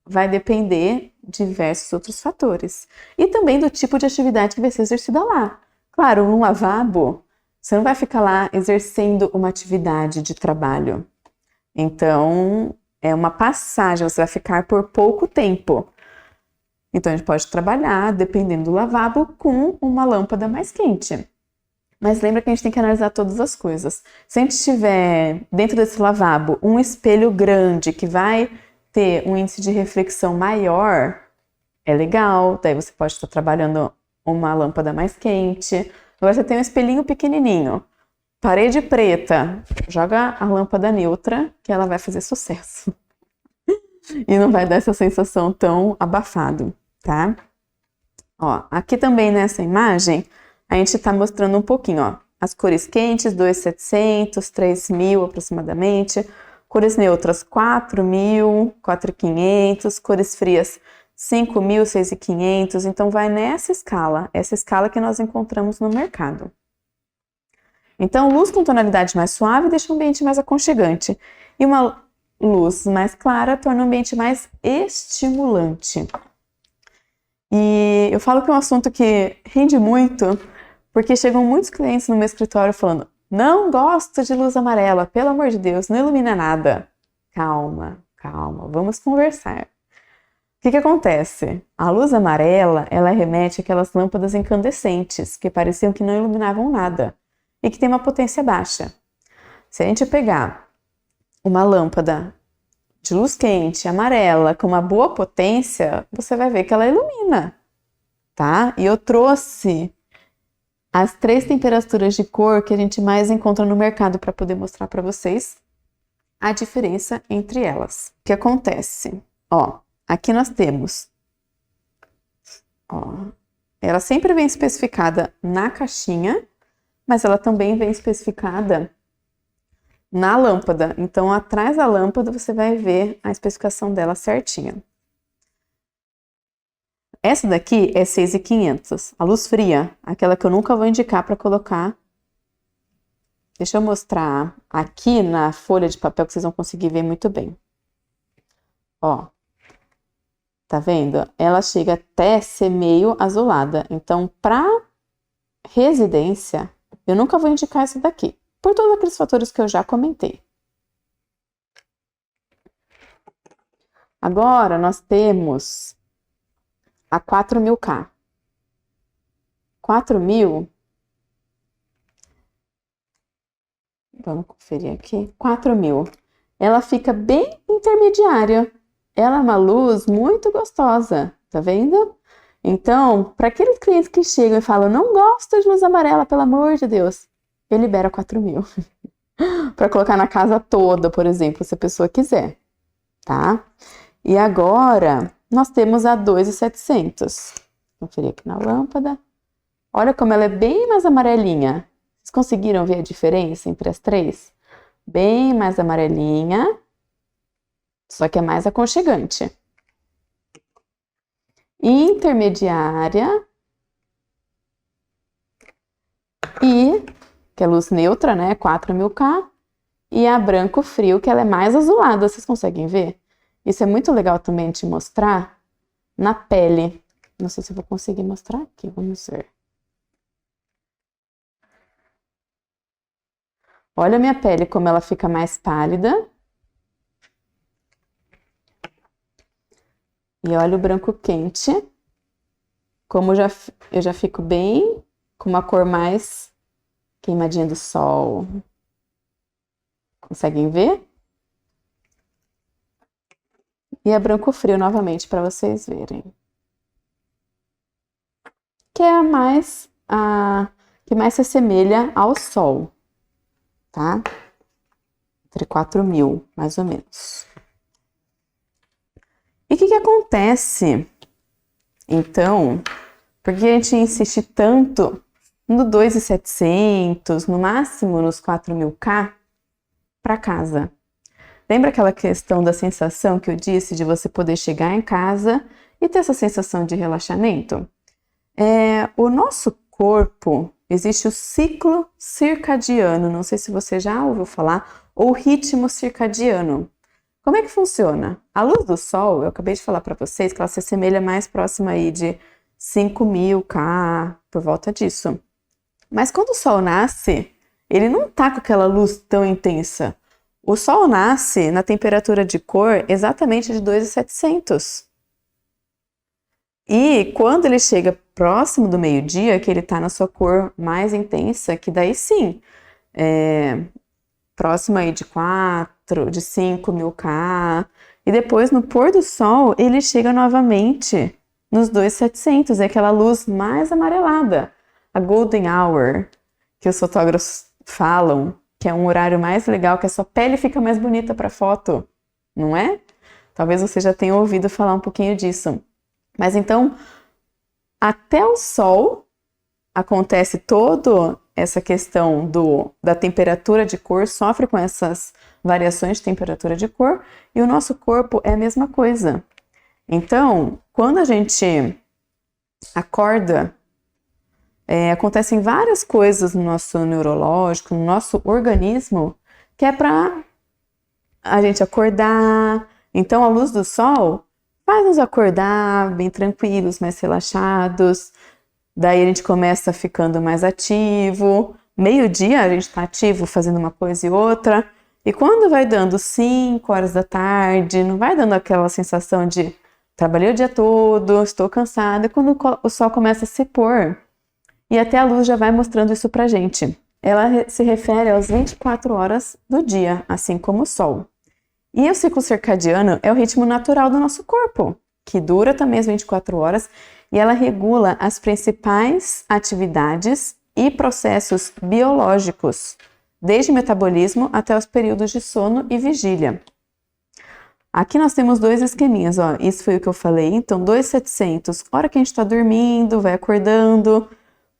Speaker 2: vai depender de diversos outros fatores. E também do tipo de atividade que vai ser exercida lá. Claro, num lavabo, você não vai ficar lá exercendo uma atividade de trabalho. Então, é uma passagem, você vai ficar por pouco tempo. Então, a gente pode trabalhar, dependendo do lavabo, com uma lâmpada mais quente. Mas lembra que a gente tem que analisar todas as coisas. Se a gente tiver dentro desse lavabo um espelho grande que vai ter um índice de reflexão maior, é legal. Daí você pode estar trabalhando uma lâmpada mais quente. Agora você tem um espelhinho pequenininho, parede preta, joga a lâmpada neutra que ela vai fazer sucesso. E não vai dar essa sensação tão abafado, tá? Ó, aqui também nessa imagem, a gente tá mostrando um pouquinho, ó. As cores quentes, 2.700, 3.000 aproximadamente. Cores neutras, 4.000, 4.500. Cores frias, 5.000, 6.500. Então, vai nessa escala. Essa escala que nós encontramos no mercado. Então, luz com tonalidade mais suave deixa o ambiente mais aconchegante. E uma luz mais clara torna o ambiente mais estimulante. E eu falo que é um assunto que rende muito, porque chegam muitos clientes no meu escritório falando: não gosto de luz amarela, pelo amor de Deus, não ilumina nada. Calma, calma, vamos conversar. O que acontece? A luz amarela, ela remete àquelas lâmpadas incandescentes, que pareciam que não iluminavam nada, e que tem uma potência baixa. Se a gente pegar uma lâmpada de luz quente, amarela, com uma boa potência, você vai ver que ela ilumina, tá? E eu trouxe as 3 temperaturas de cor que a gente mais encontra no mercado para poder mostrar para vocês a diferença entre elas. O que acontece? Ó, aqui nós temos, ó, ela sempre vem especificada na caixinha, mas ela também vem especificada na lâmpada. Então, atrás da lâmpada você vai ver a especificação dela certinha. Essa daqui é 6.500, a luz fria, aquela que eu nunca vou indicar para colocar. Deixa eu mostrar aqui na folha de papel que vocês vão conseguir ver muito bem. Ó, tá vendo? Ela chega até ser meio azulada. Então, para residência, eu nunca vou indicar essa daqui, por todos aqueles fatores que eu já comentei. Agora, nós temos a 4.000K. 4.000, vamos conferir aqui, 4.000. Ela fica bem intermediária. Ela é uma luz muito gostosa, tá vendo? Então, para aqueles clientes que chegam e falam: não gosto de luz amarela, pelo amor de Deus, eu libero 4.000. Para colocar na casa toda, por exemplo, se a pessoa quiser, tá? E agora, nós temos a 2.700. Conferir aqui na lâmpada. Olha como ela é bem mais amarelinha. Vocês conseguiram ver a diferença entre as 3? Bem mais amarelinha, só que é mais aconchegante. Intermediária e, que é luz neutra, né? 4.000K. E a branco frio, que ela é mais azulada. Vocês conseguem ver? Isso é muito legal também de mostrar na pele. Não sei se eu vou conseguir mostrar aqui, vamos ver. Olha a minha pele como ela fica mais pálida. E olha o branco quente. Como eu já fico bem com uma cor mais queimadinha do sol. Conseguem ver? E é branco frio novamente para vocês verem. Que é que mais se assemelha ao sol, tá? Entre 4.000, mais ou menos. E o que acontece, então, porque a gente insiste tanto no 2.700, no máximo nos 4.000K para casa? Lembra aquela questão da sensação que eu disse de você poder chegar em casa e ter essa sensação de relaxamento? O nosso corpo, existe o ciclo circadiano, não sei se você já ouviu falar, ou ritmo circadiano. Como é que funciona? A luz do sol, eu acabei de falar para vocês que ela se assemelha mais próxima aí de 5.000K, por volta disso. Mas quando o sol nasce, ele não tá com aquela luz tão intensa. O sol nasce na temperatura de cor exatamente de 2.700. E quando ele chega próximo do meio-dia, que ele tá na sua cor mais intensa, que daí sim, próximo aí de 5.000K. E depois, no pôr do sol, ele chega novamente nos 2.700. É aquela luz mais amarelada. A golden hour, que os fotógrafos falam, que é um horário mais legal, que a sua pele fica mais bonita para foto, não é? Talvez você já tenha ouvido falar um pouquinho disso. Mas então, até o sol acontece toda essa questão da temperatura de cor, sofre com essas variações de temperatura de cor, e o nosso corpo é a mesma coisa. Então, quando a gente acorda, acontecem várias coisas no nosso neurológico, no nosso organismo, que é para a gente acordar. Então, a luz do sol faz nos acordar bem tranquilos, mais relaxados. Daí a gente começa ficando mais ativo. Meio-dia a gente está ativo, fazendo uma coisa e outra. E quando vai dando 5 horas da tarde, não vai dando aquela sensação de trabalhei o dia todo, estou cansada. E quando o sol começa a se pôr, e até a luz já vai mostrando isso pra gente. Ela se refere às 24 horas do dia, assim como o sol. E o ciclo circadiano é o ritmo natural do nosso corpo, que dura também as 24 horas, e ela regula as principais atividades e processos biológicos, desde o metabolismo até os períodos de sono e vigília. Aqui nós temos 2 esqueminhas, ó. Isso foi o que eu falei. Então, 2.700, hora que a gente está dormindo, vai acordando,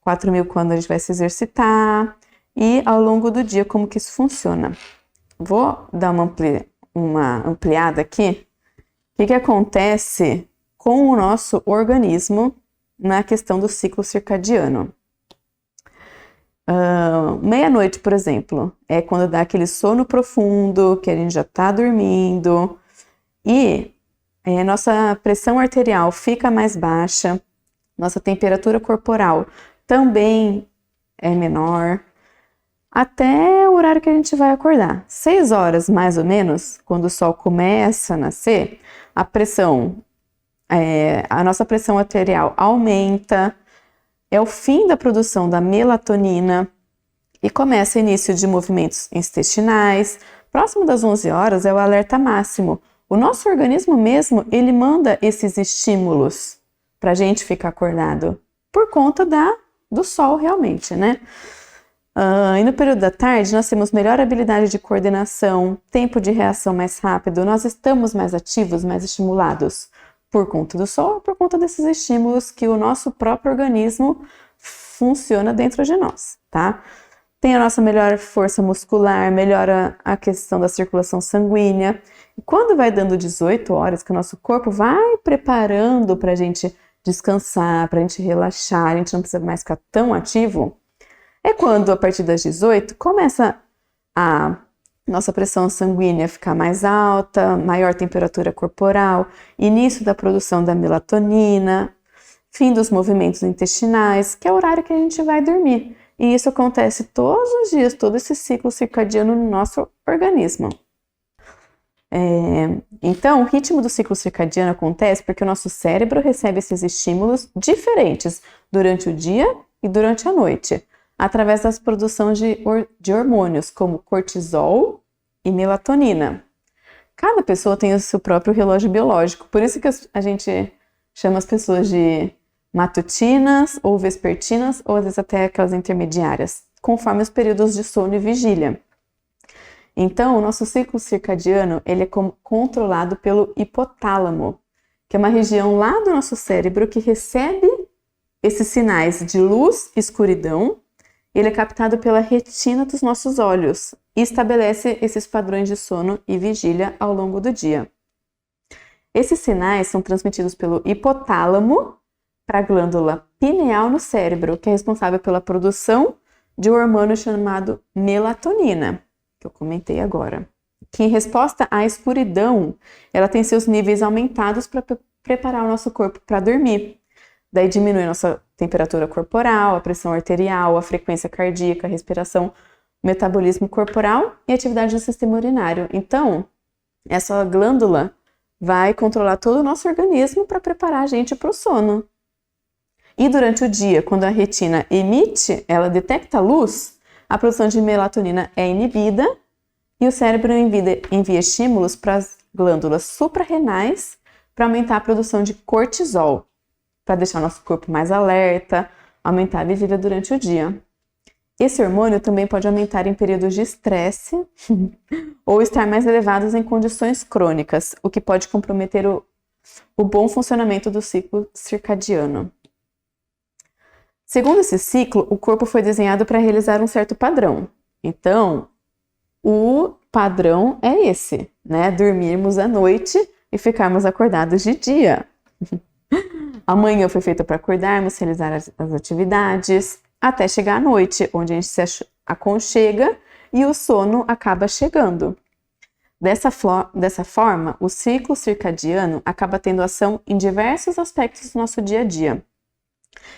Speaker 2: 4.000 quando a gente vai se exercitar, e ao longo do dia, como que isso funciona. Vou dar uma ampliada aqui. O que acontece com o nosso organismo na questão do ciclo circadiano? Meia-noite, por exemplo, é quando dá aquele sono profundo, que a gente já está dormindo, e nossa pressão arterial fica mais baixa, nossa temperatura corporal também é menor, até o horário que a gente vai acordar. 6 horas, mais ou menos, quando o sol começa a nascer, a nossa pressão arterial aumenta, é o fim da produção da melatonina e começa o início de movimentos intestinais. Próximo das 11 horas é o alerta máximo. O nosso organismo mesmo, ele manda esses estímulos para a gente ficar acordado por conta do sol realmente, né? E no período da tarde nós temos melhor habilidade de coordenação, tempo de reação mais rápido, nós estamos mais ativos, mais estimulados por conta do sol, por conta desses estímulos que o nosso próprio organismo funciona dentro de nós, tá? Tem a nossa melhor força muscular, melhora a questão da circulação sanguínea. E quando vai dando 18 horas, que o nosso corpo vai preparando para a gente descansar, para a gente relaxar, a gente não precisa mais ficar tão ativo, é quando, a partir das 18, começa a nossa pressão sanguínea ficar mais alta, maior temperatura corporal, início da produção da melatonina, fim dos movimentos intestinais, que é o horário que a gente vai dormir. E isso acontece todos os dias, todo esse ciclo circadiano no nosso organismo. Então, o ritmo do ciclo circadiano acontece porque o nosso cérebro recebe esses estímulos diferentes durante o dia e durante a noite, através da produção de hormônios como cortisol e melatonina. Cada pessoa tem o seu próprio relógio biológico, por isso que a gente chama as pessoas de matutinas ou vespertinas, ou às vezes até aquelas intermediárias, conforme os períodos de sono e vigília. Então, o nosso ciclo circadiano ele é controlado pelo hipotálamo, que é uma região lá do nosso cérebro que recebe esses sinais de luz e escuridão. Ele é captado pela retina dos nossos olhos e estabelece esses padrões de sono e vigília ao longo do dia. Esses sinais são transmitidos pelo hipotálamo para a glândula pineal no cérebro, que é responsável pela produção de um hormônio chamado melatonina, que eu comentei agora, que em resposta à escuridão, ela tem seus níveis aumentados para preparar o nosso corpo para dormir. Daí diminui a nossa temperatura corporal, a pressão arterial, a frequência cardíaca, a respiração, o metabolismo corporal e a atividade do sistema urinário. Então, essa glândula vai controlar todo o nosso organismo para preparar a gente para o sono. E durante o dia, quando a retina emite, ela detecta a luz, a produção de melatonina é inibida e o cérebro envia estímulos para as glândulas suprarrenais para aumentar a produção de cortisol, para deixar o nosso corpo mais alerta, aumentar a vigília durante o dia. Esse hormônio também pode aumentar em períodos de estresse ou estar mais elevados em condições crônicas, o que pode comprometer o bom funcionamento do ciclo circadiano. Segundo esse ciclo, o corpo foi desenhado para realizar um certo padrão. Então, o padrão é esse, né? Dormirmos à noite e ficarmos acordados de dia. A manhã foi feita para acordarmos, realizar as atividades, até chegar à noite, onde a gente se aconchega e o sono acaba chegando. Dessa forma, o ciclo circadiano acaba tendo ação em diversos aspectos do nosso dia a dia.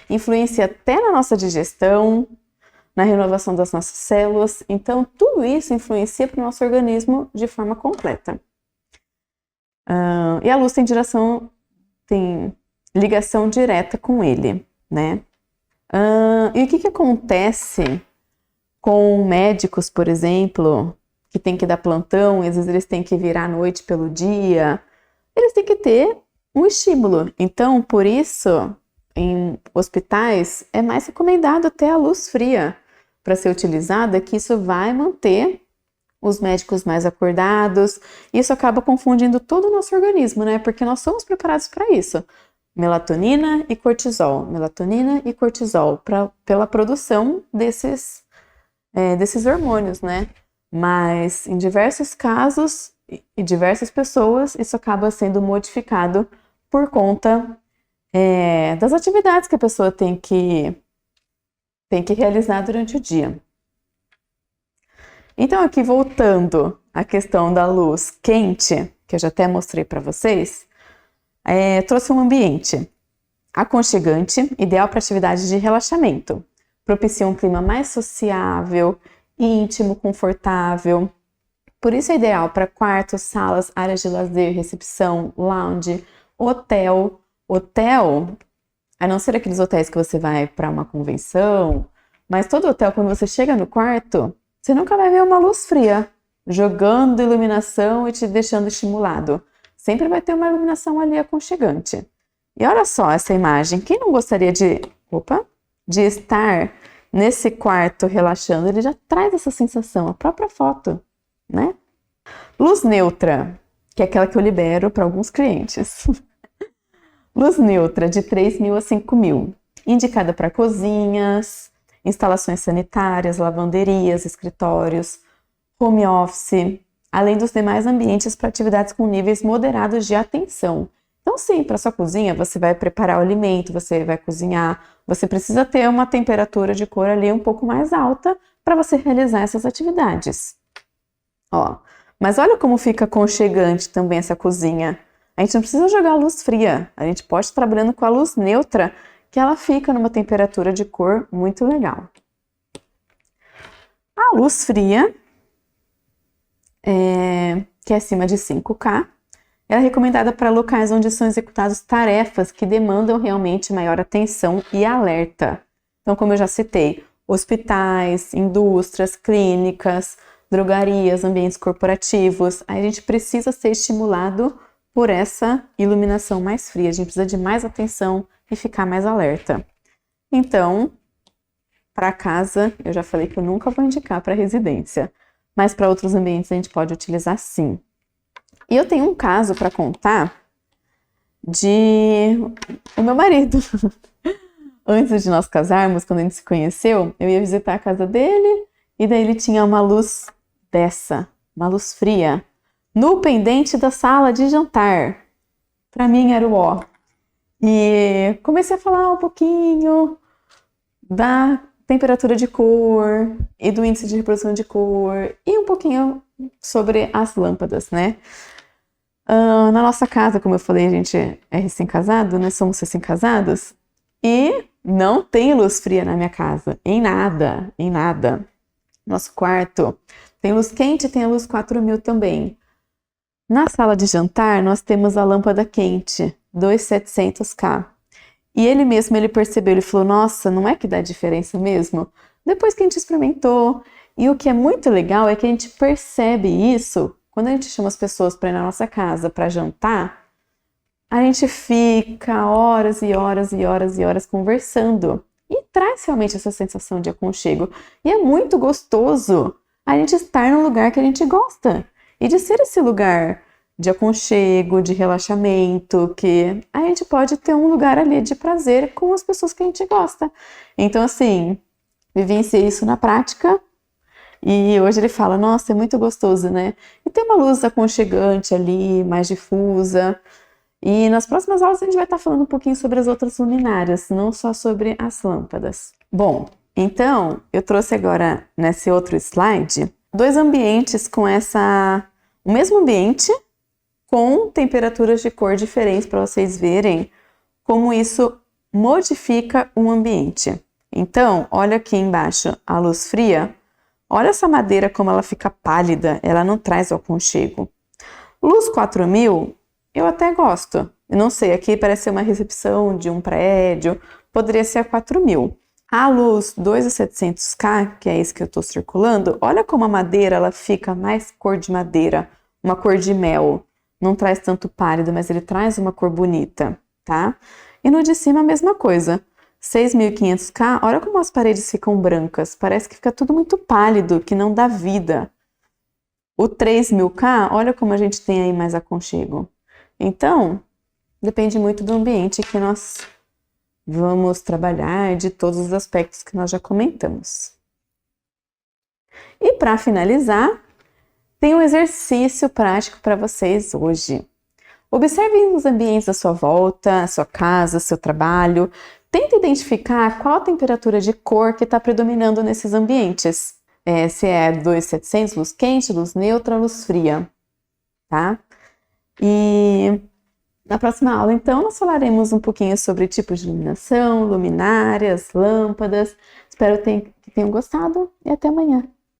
Speaker 2: Influencia até na nossa digestão, na renovação das nossas células. Então, tudo isso influencia para o nosso organismo de forma completa. E a luz tem ligação direta com ele, né? E o que acontece com médicos, por exemplo, que tem que dar plantão, e às vezes eles têm que virar à noite pelo dia? Eles têm que ter um estímulo. Então, por isso, em hospitais, é mais recomendado ter a luz fria para ser utilizada, que isso vai manter os médicos mais acordados. Isso acaba confundindo todo o nosso organismo, né? Porque nós somos preparados para isso. Melatonina e cortisol, pela produção desses hormônios, né? Mas em diversos casos e diversas pessoas, isso acaba sendo modificado por conta das atividades que a pessoa tem que realizar durante o dia. Então, aqui voltando à questão da luz quente, que eu já até mostrei para vocês, trouxe um ambiente aconchegante, ideal para atividades de relaxamento. Propicia um clima mais sociável, íntimo, confortável. Por isso é ideal para quartos, salas, áreas de lazer, recepção, lounge, hotel. Hotel, a não ser aqueles hotéis que você vai para uma convenção, mas todo hotel, quando você chega no quarto, você nunca vai ver uma luz fria jogando iluminação e te deixando estimulado. Sempre vai ter uma iluminação ali aconchegante. E olha só essa imagem. Quem não gostaria de estar nesse quarto relaxando? Ele já traz essa sensação, a própria foto, né? Luz neutra, que é aquela que eu libero para alguns clientes. Luz neutra de 3.000 a 5.000, indicada para cozinhas, instalações sanitárias, lavanderias, escritórios, home office, além dos demais ambientes para atividades com níveis moderados de atenção. Então, sim, para sua cozinha, você vai preparar o alimento, você vai cozinhar, você precisa ter uma temperatura de cor ali um pouco mais alta para você realizar essas atividades. Mas olha como fica aconchegante também essa cozinha. A gente não precisa jogar a luz fria, a gente pode estar trabalhando com a luz neutra, que ela fica numa temperatura de cor muito legal. A luz fria, que é acima de 5K, ela é recomendada para locais onde são executadas tarefas que demandam realmente maior atenção e alerta. Então, como eu já citei, hospitais, indústrias, clínicas, drogarias, ambientes corporativos, aí a gente precisa ser estimulado por essa iluminação mais fria. A gente precisa de mais atenção e ficar mais alerta. Então, para casa, eu já falei que eu nunca vou indicar para residência, mas para outros ambientes a gente pode utilizar sim. E eu tenho um caso para contar de o meu marido. Antes de nós casarmos, quando a gente se conheceu, eu ia visitar a casa dele e daí ele tinha uma luz dessa, uma luz fria, no pendente da sala de jantar. Para mim era o ó. E comecei a falar um pouquinho da temperatura de cor e do índice de reprodução de cor e um pouquinho sobre as lâmpadas, né? Na nossa casa, como eu falei, a gente é recém-casado, né? Somos recém-casados e não tem luz fria na minha casa, em nada, em nada. Nosso quarto tem luz quente e tem a luz 4000 também. Na sala de jantar, nós temos a lâmpada quente, 2700K. E ele mesmo, ele percebeu, ele falou, nossa, não é que dá diferença mesmo? Depois que a gente experimentou. E o que é muito legal é que a gente percebe isso quando a gente chama as pessoas para ir na nossa casa para jantar. A gente fica horas e horas e horas e horas conversando. E traz realmente essa sensação de aconchego. E é muito gostoso a gente estar num lugar que a gente gosta. E de ser esse lugar de aconchego, de relaxamento, que a gente pode ter um lugar ali de prazer com as pessoas que a gente gosta. Então, assim, vivenciei isso na prática e hoje ele fala, nossa, é muito gostoso, né? E tem uma luz aconchegante ali, mais difusa. E nas próximas aulas a gente vai estar falando um pouquinho sobre as outras luminárias, não só sobre as lâmpadas. Bom, então, eu trouxe agora, nesse outro slide, 2 ambientes com o mesmo ambiente, com temperaturas de cor diferentes para vocês verem como isso modifica o ambiente. Então, olha aqui embaixo a luz fria, olha essa madeira como ela fica pálida, ela não traz o aconchego. Luz 4000, eu até gosto. Eu não sei, aqui parece ser uma recepção de um prédio, poderia ser a 4000. A luz 2700K, que é esse que eu estou circulando, olha como a madeira ela fica mais cor de madeira, uma cor de mel. Não traz tanto pálido, mas ele traz uma cor bonita, tá? E no de cima a mesma coisa. 6500K, olha como as paredes ficam brancas. Parece que fica tudo muito pálido, que não dá vida. O 3000K, olha como a gente tem aí mais aconchego. Então, depende muito do ambiente que nós vamos trabalhar, de todos os aspectos que nós já comentamos. E para finalizar, tem um exercício prático para vocês hoje. Observem os ambientes à sua volta, a sua casa, seu trabalho. Tente identificar qual a temperatura de cor que está predominando nesses ambientes. Se é 2700, luz quente, luz neutra, luz fria, tá? E na próxima aula, então, nós falaremos um pouquinho sobre tipos de iluminação, luminárias, lâmpadas. Espero que tenham gostado e até amanhã.